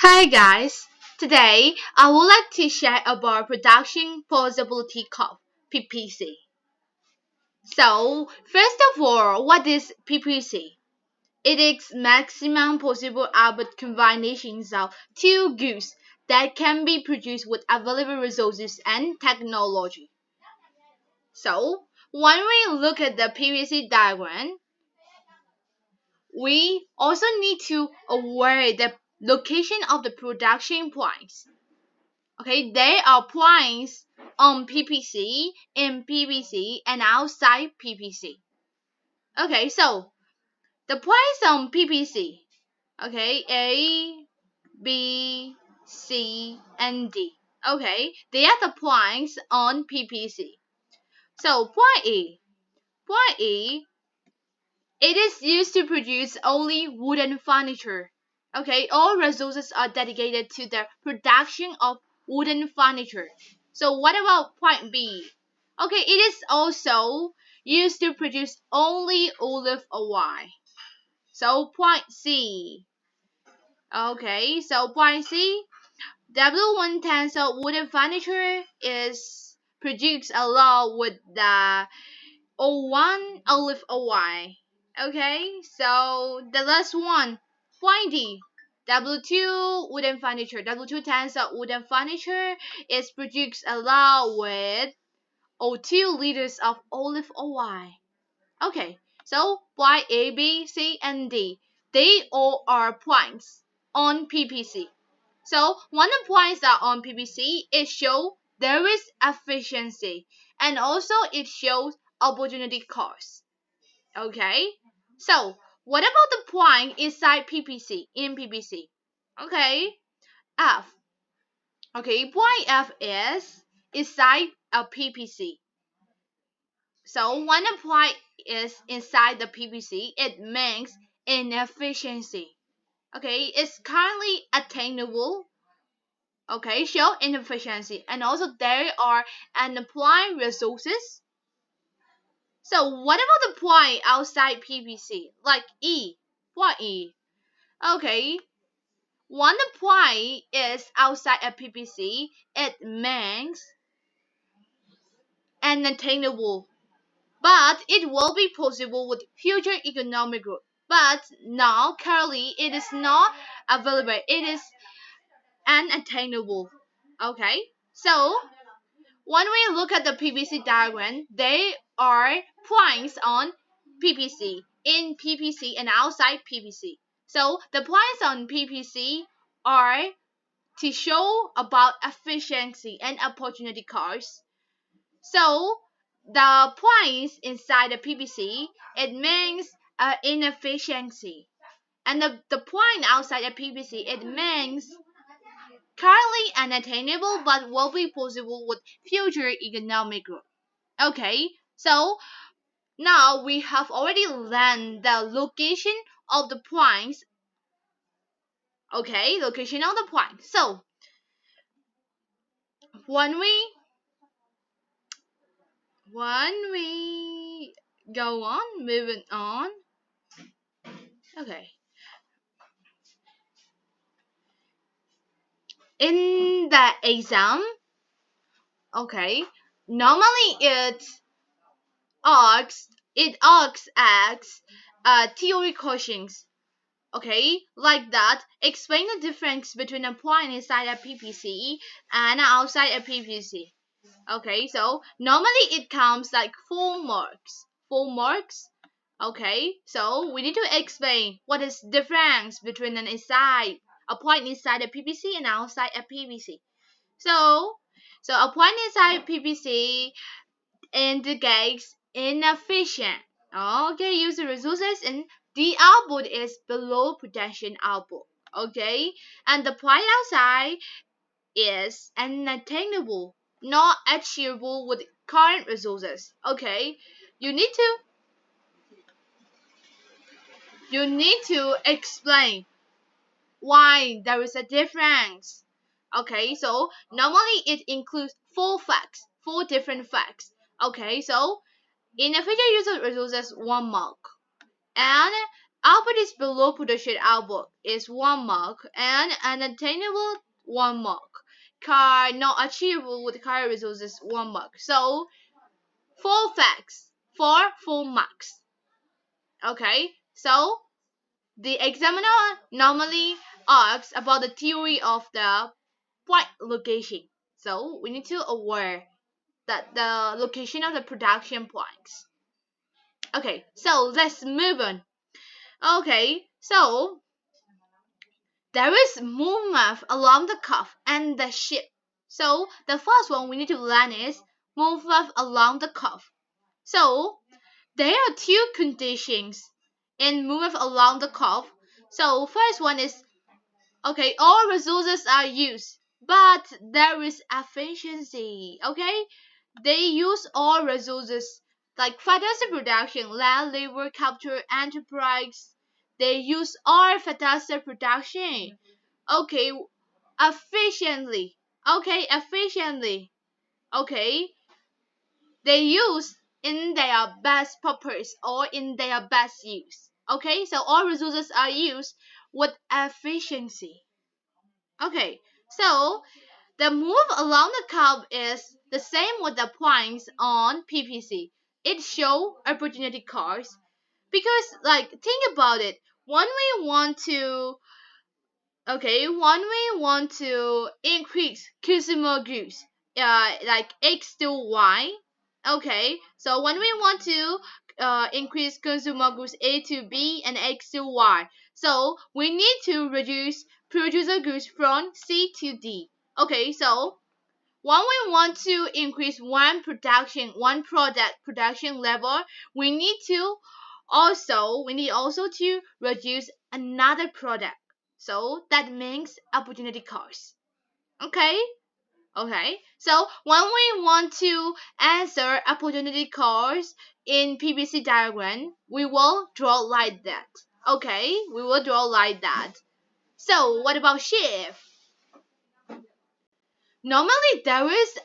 Hi guys, today I would like to share about production possibility curve. So, first of all, what is PPC? It is maximum possible output combinations of two goods that can be produced with available resources and technology. So, when we look at the PPC diagram, we also need to aware the location of the production points. Okay, there are points on PPC, in PPC, and outside PPC. Okay, so the points on PPC, okay, A, B, C, and D. Okay, they are the points on PPC. So point E, it is used to produce only wooden furniture. Okay, all resources are dedicated to the production of wooden furniture. So what about point B? Okay, it is also used to produce only olive oil. So point C. Okay, so point C, W1 tons of wooden furniture is produced along with the O1 olive oil. Okay, so the last one, point D. W2 wooden furniture. W2 tons of wooden furniture is produced along with O2 liters of olive oil. Okay, so point A, B, C, and D, they all are points on PPC. So when the points are on PPC, it shows there is efficiency, and also it shows opportunity cost. Okay, so what about the point inside PPC, in PPC? Okay, F. Okay, point F is inside a PPC. So when a point is inside the PPC, it means inefficiency. Okay, it's currently attainable. Okay, show inefficiency, and also there are unapplied resources. So what about the point outside PPC, like E? Point E. Okay, when the point is outside a PPC, it means unattainable, but it will be possible with future economic growth. But now, currently, it is not available. It is unattainable. Okay, so when we look at the PPC diagram, there are points on PPC, in PPC, and outside PPC. So the points on PPC are to show about efficiency and opportunity cost. So the points inside the PPC, it means inefficiency. And the point outside the PPC, it means currently unattainable but will be possible with future economic growth. Okay, so now we have already learned the location of the points. Okay, location of the point. So when we go on, moving on. Okay, in the exam, okay, normally it asks theory questions. Okay, like that, explain the difference between a point inside a PPC and outside a PPC. Okay, so normally it comes like 4 marks. 4 marks. Okay, so we need to explain what is the difference between a point inside a PPC and outside a PPC. So, a point inside PPC indicates inefficient. Okay, use the resources, and the output is below production output. Okay, and the point outside is unattainable, not achievable with current resources. Okay, you need to explain why there is a difference. Okay, so normally it includes 4 facts, 4 different facts. Okay, so inefficient use of resources, 1 mark, and output is below production output is 1 mark and unattainable 1 mark. Car not achievable with current resources 1 mark. So 4 facts for 4 marks. Okay, so the examiner normally asks about the theory of the point location. So we need to aware that the location of the production points. Okay, so let's move on. Okay, so there is movement along the curve and the shape. So the first one we need to learn is movement along the curve. So there are two conditions in movement along the curve. So first one is, okay, all resources are used, but there is efficiency. Okay, they use all resources like fantastic production, land, labor, capture, enterprise. They use all fantastic production. Okay, efficiently. Okay, efficiently. Okay, they use in their best purpose or in their best use. Okay, so all resources are used with efficiency. Okay, so the move along the curve is the same with the points on PPC. It shows opportunity cost because, like, think about it. When we want to, increase consumer goods, like X to Y. Okay, so when we want to increase consumer goods A to B and X to Y, so we need to reduce producer goods from C to D. Okay, so when we want to increase one product production level, we need also to reduce another product. So that means opportunity cost. Okay? Okay. So when we want to answer opportunity cost in PVC diagram, we will draw like that. Okay? We will draw like that. So what about shift? Normally there is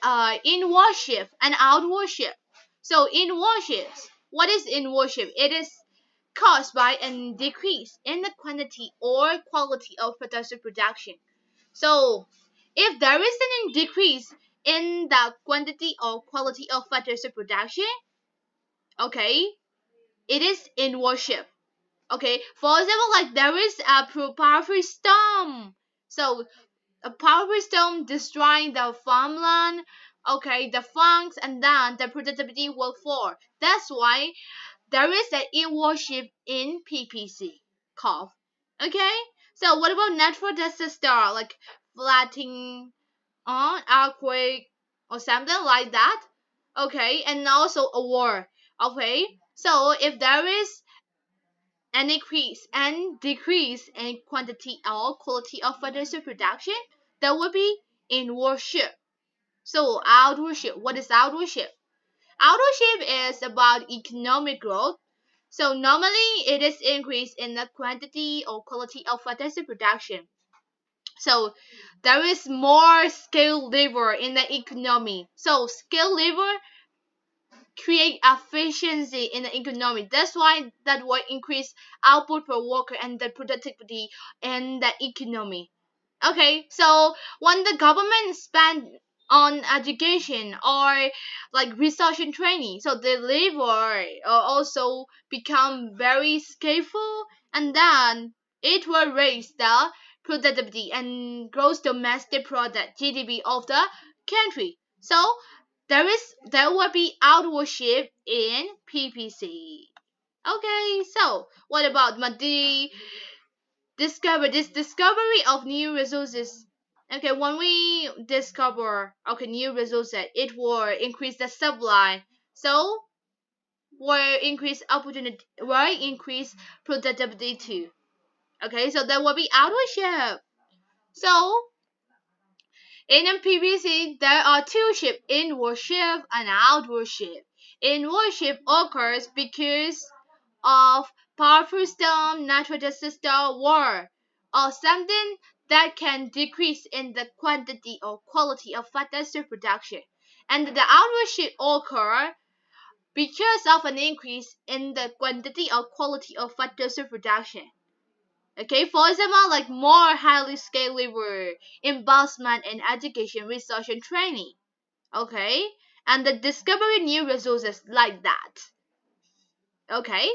inward shift and outward shift. So inward shift, what is inward shift? It is caused by a decrease in the quantity or quality of industrial production. So if there is a decrease in the quantity or quality of industrial production, okay, it is inward shift. Okay, for example, like there is a powerful storm. So a powerful storm destroying the farmland, okay, the farms, and then the productivity will fall. That's why there is an inward shift in PPC curve. Okay, so what about natural disaster like flooding, earthquake, or something like that? Okay, and also a war. Okay, so if there is an increase and decrease in quantity or quality of industrial production, there will be inward shift. So outward shift. What is outward shift? Outward shift is about economic growth. So normally it is increase in the quantity or quality of industrial production. So there is more skilled labor in the economy. So skilled labor create efficiency in the economy. That's why that will increase output per worker and the productivity in the economy. Okay, so when the government spend on education or like research and training, so the labor also become very skillful, and then it will raise the productivity and gross domestic product (GDP) of the country. So there will be outward shift in PPC. Okay, so what about the discovery of new resources? Okay, when we discover new resources, it will increase the supply. So will increase opportunity, will increase productivity too. Okay, so there will be outward shift. So in PVC, there are two shifts, inward shift and outward shift. Inward shift occurs because of powerful storm, natural disaster, war, or something that can decrease in the quantity or quality of industrial production. And the outward shift occur because of an increase in the quantity or quality of fertilizer production. Okay, for example, like more highly skilled labor, investment in education, research, and training. Okay, and the discovery new resources like that. Okay,